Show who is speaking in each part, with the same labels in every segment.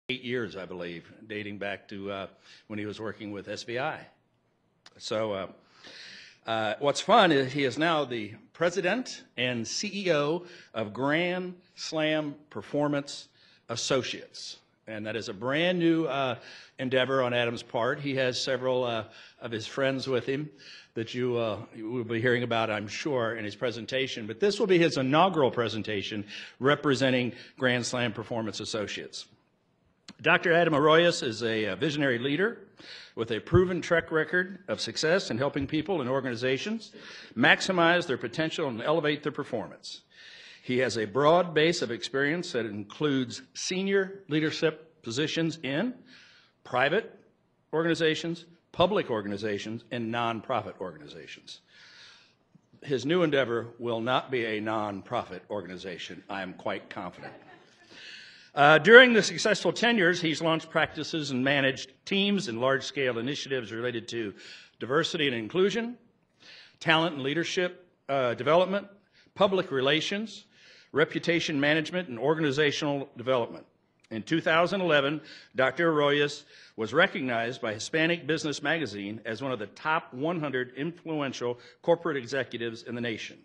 Speaker 1: 8 years, I believe, dating back to when he was working with SBI. So what's fun is he is now the president and CEO of Grand Slam Performance Associates. And that is a brand new endeavor on Adam's part. He has several of his friends with him that you will be hearing about, I'm sure, in his presentation. But this will be his inaugural presentation representing Grand Slam Performance Associates. Dr. Adam Arroyas is a visionary leader with a proven track record of success in helping people and organizations maximize their potential and elevate their performance. He has a broad base of experience that includes senior leadership positions in private organizations, public organizations, and nonprofit organizations. His new endeavor will not be a nonprofit organization, I am quite confident. During the successful tenures, he's launched practices and managed teams and large-scale initiatives related to diversity and inclusion, talent and leadership development, public relations, reputation management, and organizational development. In 2011, Dr. Arroyas was recognized by Hispanic Business Magazine as one of the top 100 influential corporate executives in the nation.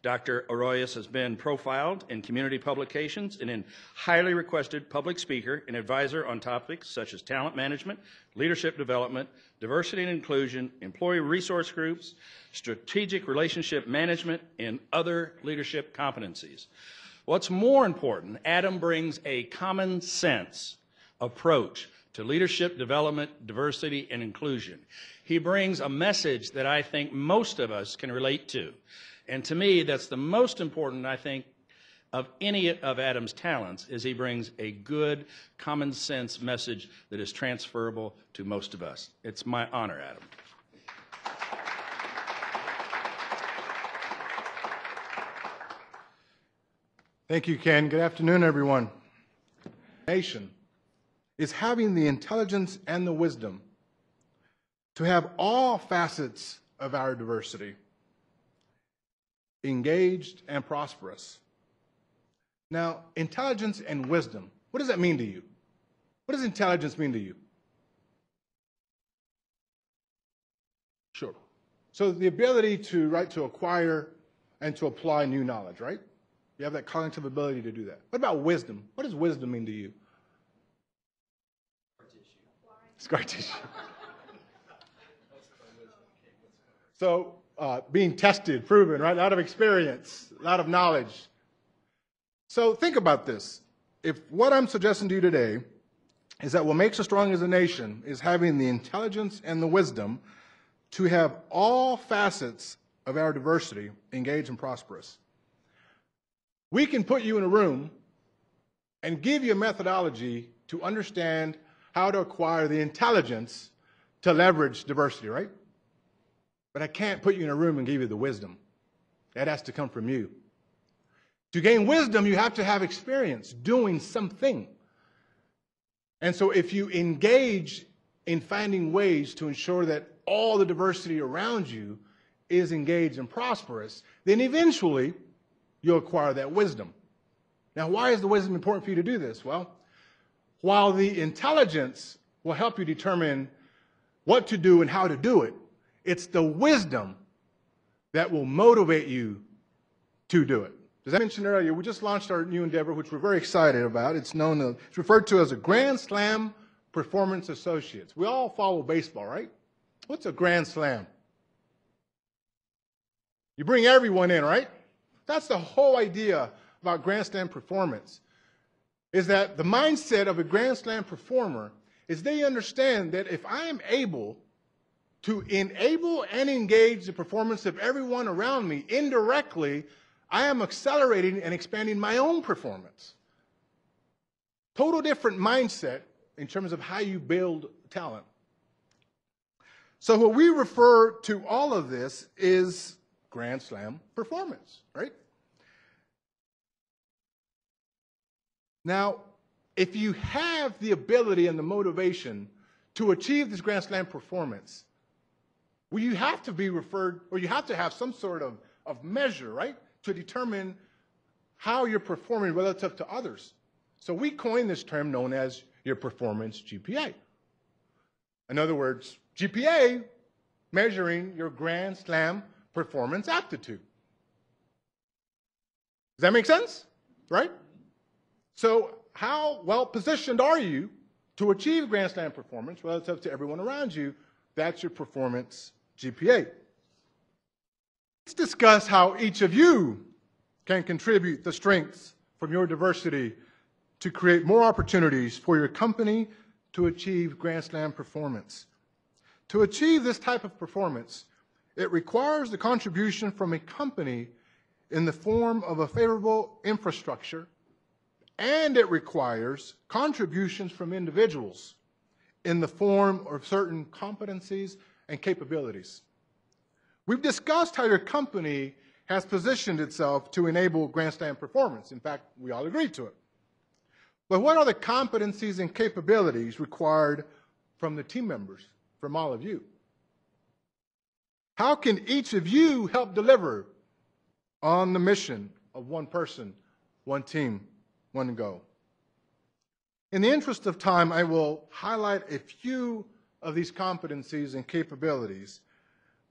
Speaker 1: Dr. Arroyas has been profiled in community publications and in highly requested public speaker and advisor on topics such as talent management, leadership development, diversity and inclusion, employee resource groups, strategic relationship management, and other leadership competencies. What's more important, Adam brings a common sense approach to leadership development, diversity, and inclusion. He brings a message that I think most of us can relate to. And to me, that's the most important, I think, of any of Adam's talents, is he brings a good, common sense message that is transferable to most of us. It's my honor, Adam.
Speaker 2: Thank you, Ken. Good afternoon, everyone. Nation is having the intelligence and the wisdom to have all facets of our diversity engaged and prosperous. Now, intelligence and wisdom, what does that mean to you? What does intelligence mean to you? Sure. So the ability to acquire and to apply new knowledge, right? You have that cognitive ability to do that. What about wisdom? What does wisdom mean to you? Scar tissue. So being tested, proven, right? A lot of experience, a lot of knowledge. So think about this. If what I'm suggesting to you today is that what makes us strong as a nation is having the intelligence and the wisdom to have all facets of our diversity engaged and prosperous, we can put you in a room and give you a methodology to understand how to acquire the intelligence to leverage diversity, right? But I can't put you in a room and give you the wisdom. That has to come from you. To gain wisdom, you have to have experience doing something. And so if you engage in finding ways to ensure that all the diversity around you is engaged and prosperous, then eventually you'll acquire that wisdom. Now, why is the wisdom important for you to do this? Well, while the intelligence will help you determine what to do and how to do it, it's the wisdom that will motivate you to do it. As I mentioned earlier, we just launched our new endeavor, which we're very excited about. It's referred to as a Grand Slam Performance Associates. We all follow baseball, right? What's a Grand Slam? You bring everyone in, right? That's the whole idea about Grand Slam performance, is that the mindset of a Grand Slam performer is they understand that if I am able to enable and engage the performance of everyone around me indirectly, I am accelerating and expanding my own performance. Total different mindset in terms of how you build talent. So what we refer to all of this is Grand Slam performance, right? Now, if you have the ability and the motivation to achieve this Grand Slam performance, well, you have to be referred, or you have to have some sort of measure, right, to determine how you're performing relative to others. So we coined this term known as your performance GPA. In other words, GPA measuring your Grand Slam performance aptitude. Does that make sense? Right? So how well positioned are you to achieve Grand Slam performance relative to everyone around you? That's your performance GPA. Let's discuss how each of you can contribute the strengths from your diversity to create more opportunities for your company to achieve Grand Slam performance. To achieve this type of performance, it requires the contribution from a company in the form of a favorable infrastructure, and it requires contributions from individuals in the form of certain competencies and capabilities. We've discussed how your company has positioned itself to enable Grand Slam performance. In fact, we all agreed to it. But what are the competencies and capabilities required from the team members, from all of you? How can each of you help deliver on the mission of one person, one team, one goal? In the interest of time, I will highlight a few of these competencies and capabilities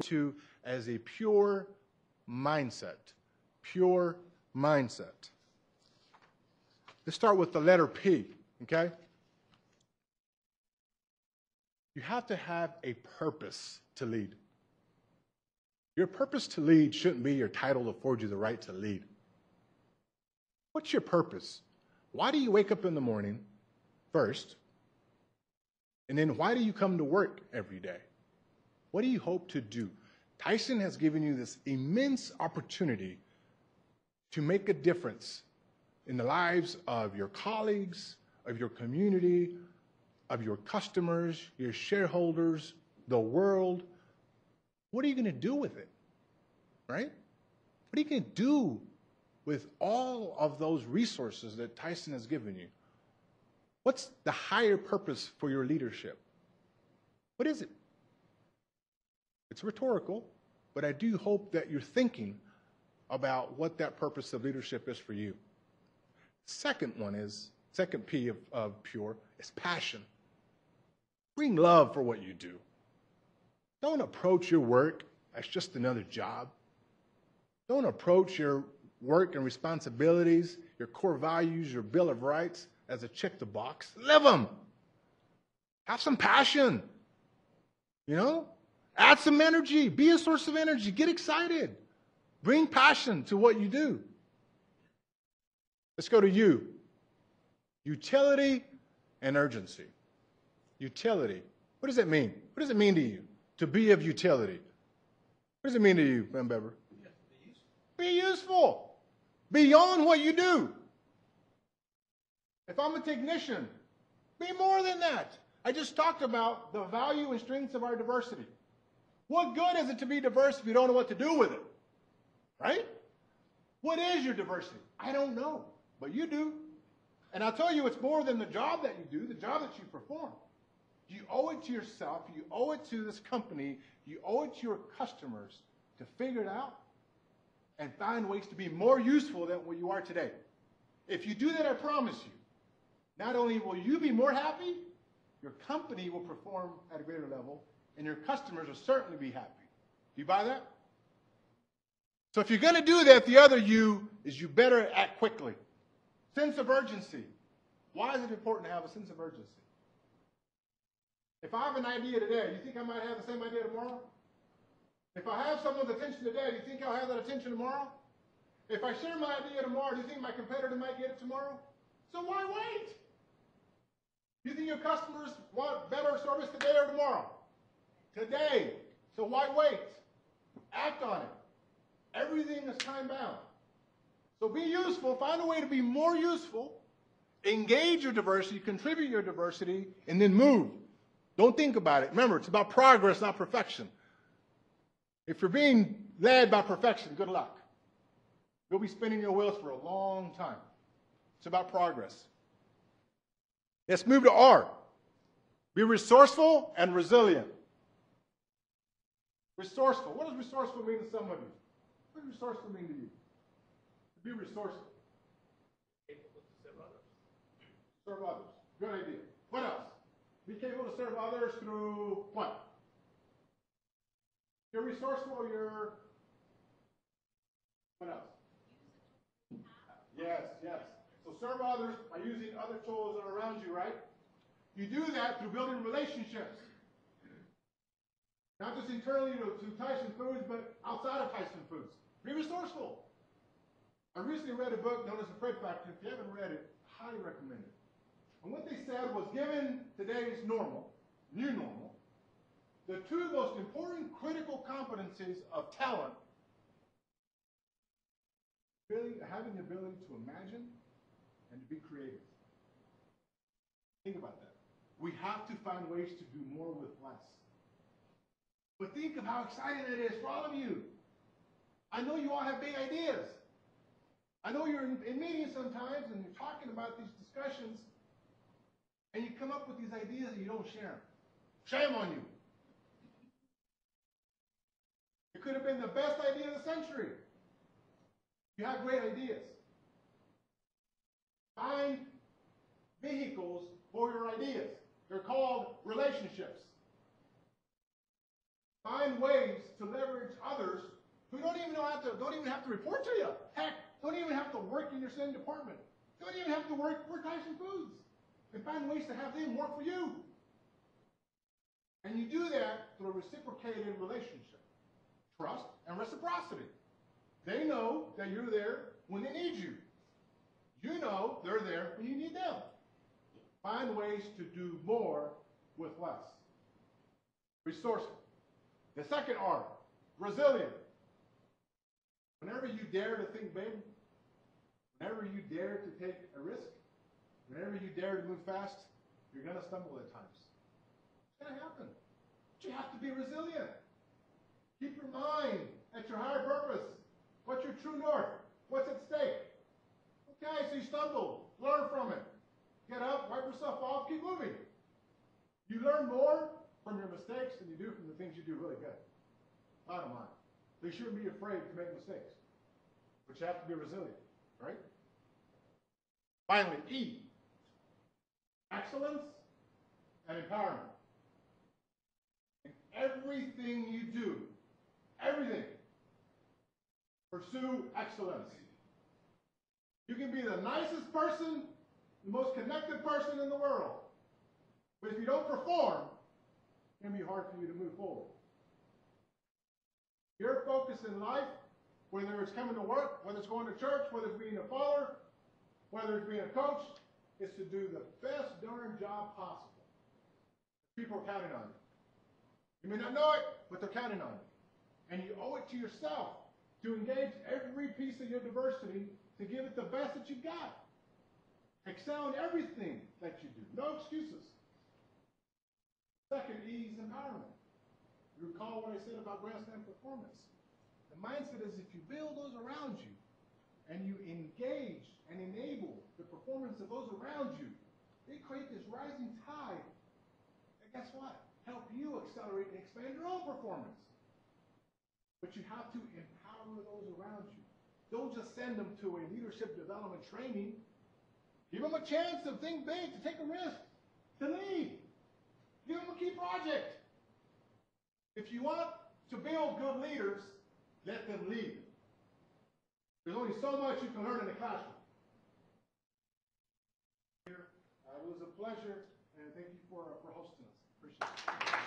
Speaker 2: to as a pure mindset. Pure mindset. Let's start with the letter P, okay? You have to have a purpose to lead. Your purpose to lead shouldn't be your title to afford you the right to lead. What's your purpose? Why do you wake up in the morning first? And then why do you come to work every day? What do you hope to do? Tyson has given you this immense opportunity to make a difference in the lives of your colleagues, of your community, of your customers, your shareholders, the world. What are you going to do with it? Right? What are you going to do with all of those resources that Tyson has given you? What's the higher purpose for your leadership? What is it? It's rhetorical, but I do hope that you're thinking about what that purpose of leadership is for you. Second P of pure is passion. Bring love for what you do. Don't approach your work as just another job. Don't approach your work and responsibilities, your core values, your Bill of Rights as a check the box. Live them. Have some passion. You know? Add some energy. Be a source of energy. Get excited. Bring passion to what you do. Let's go to U. Utility and urgency. Utility. What does it mean? What does it mean to you to be of utility? What does it mean to you, Ben Beber? Be useful. Beyond what you do. If I'm a technician, be more than that. I just talked about the value and strengths of our diversity. What good is it to be diverse if you don't know what to do with it? Right? What is your diversity? I don't know, but you do. And I'll tell you, it's more than the job that you do, the job that you perform. You owe it to yourself, you owe it to this company, you owe it to your customers to figure it out and find ways to be more useful than what you are today. If you do that, I promise you, not only will you be more happy, your company will perform at a greater level, and your customers will certainly be happy. Do you buy that? So if you're going to do that, the other U is you better act quickly. Sense of urgency. Why is it important to have a sense of urgency? If I have an idea today, do you think I might have the same idea tomorrow? If I have someone's attention today, do you think I'll have that attention tomorrow? If I share my idea tomorrow, do you think my competitor might get it tomorrow? So why wait? Do you think your customers want better service today or tomorrow? Today. So why wait? Act on it. Everything is time-bound. So be useful. Find a way to be more useful. Engage your diversity, contribute your diversity, and then move. Don't think about it. Remember, it's about progress, not perfection. If you're being led by perfection, good luck. You'll be spinning your wheels for a long time. It's about progress. Let's move to R. Be resourceful and resilient. Resourceful. What does resourceful mean to some of you? What does resourceful mean to you? To be resourceful. Able to serve others. Serve others. Good idea. What else? Be capable to serve others through what? You're resourceful, you're, what else? Yes, yes. So serve others by using other tools that are around you, right? You do that through building relationships. Not just internally to Tyson Foods, but outside of Tyson Foods. Be resourceful. I recently read a book known as The Fred Factor. If you haven't read it, I highly recommend it. And what they said was, given today's normal, new normal, the two most important critical competencies of talent, having the ability to imagine and to be creative. Think about that. We have to find ways to do more with less. But think of how exciting it is for all of you. I know you all have big ideas. I know you're in meetings sometimes and you're talking about these discussions and you come up with these ideas and you don't share them. Shame on you. It could have been the best idea of the century. You have great ideas. Find vehicles for your ideas. They're called relationships. Find ways to leverage others who don't even have to report to you. Heck, don't even have to work in your same department. Don't even have to work for Tyson Foods. And find ways to have them work for you. And you do that through a reciprocated relationship. Trust and reciprocity. They know that you're there when they need you. You know they're there when you need them. Find ways to do more with less. Resourceful. The second R, resilient. Whenever you dare to think big, whenever you dare to take a risk, whenever you dare to move fast, you're going to stumble at times. It's going to happen. But you have to be resilient. Keep your mind at your higher purpose. What's your true north? What's at stake? Okay, so you stumble. Learn from it. Get up, wipe yourself off, keep moving. You learn more from your mistakes than you do from the things you do really good. Bottom line. So you shouldn't be afraid to make mistakes. But you have to be resilient, right? Finally, E. Excellence and empowerment. In everything you do, everything, pursue excellence. You can be the nicest person, the most connected person in the world. But if you don't perform, it's going to be hard for you to move forward. Your focus in life, whether it's coming to work, whether it's going to church, whether it's being a father, whether it's being a coach, is to do the best darn job possible. People are counting on you. You may not know it, but they're counting on you. And you owe it to yourself to engage every piece of your diversity to give it the best that you've got. Excel in everything that you do. No excuses. Second E is empowerment. You recall what I said about grandstand performance. The mindset is if you build those around you and you engage and enable the performance of those around you, they create this rising tide that, guess what? Help you accelerate and expand your own performance. But you have to empower those around you. Don't just send them to a leadership development training. Give them a chance to think big, to take a risk, to lead. Give them a key project. If you want to build good leaders, let them lead. There's only so much you can learn in the classroom. It was a pleasure, and thank you for hosting us. Appreciate it.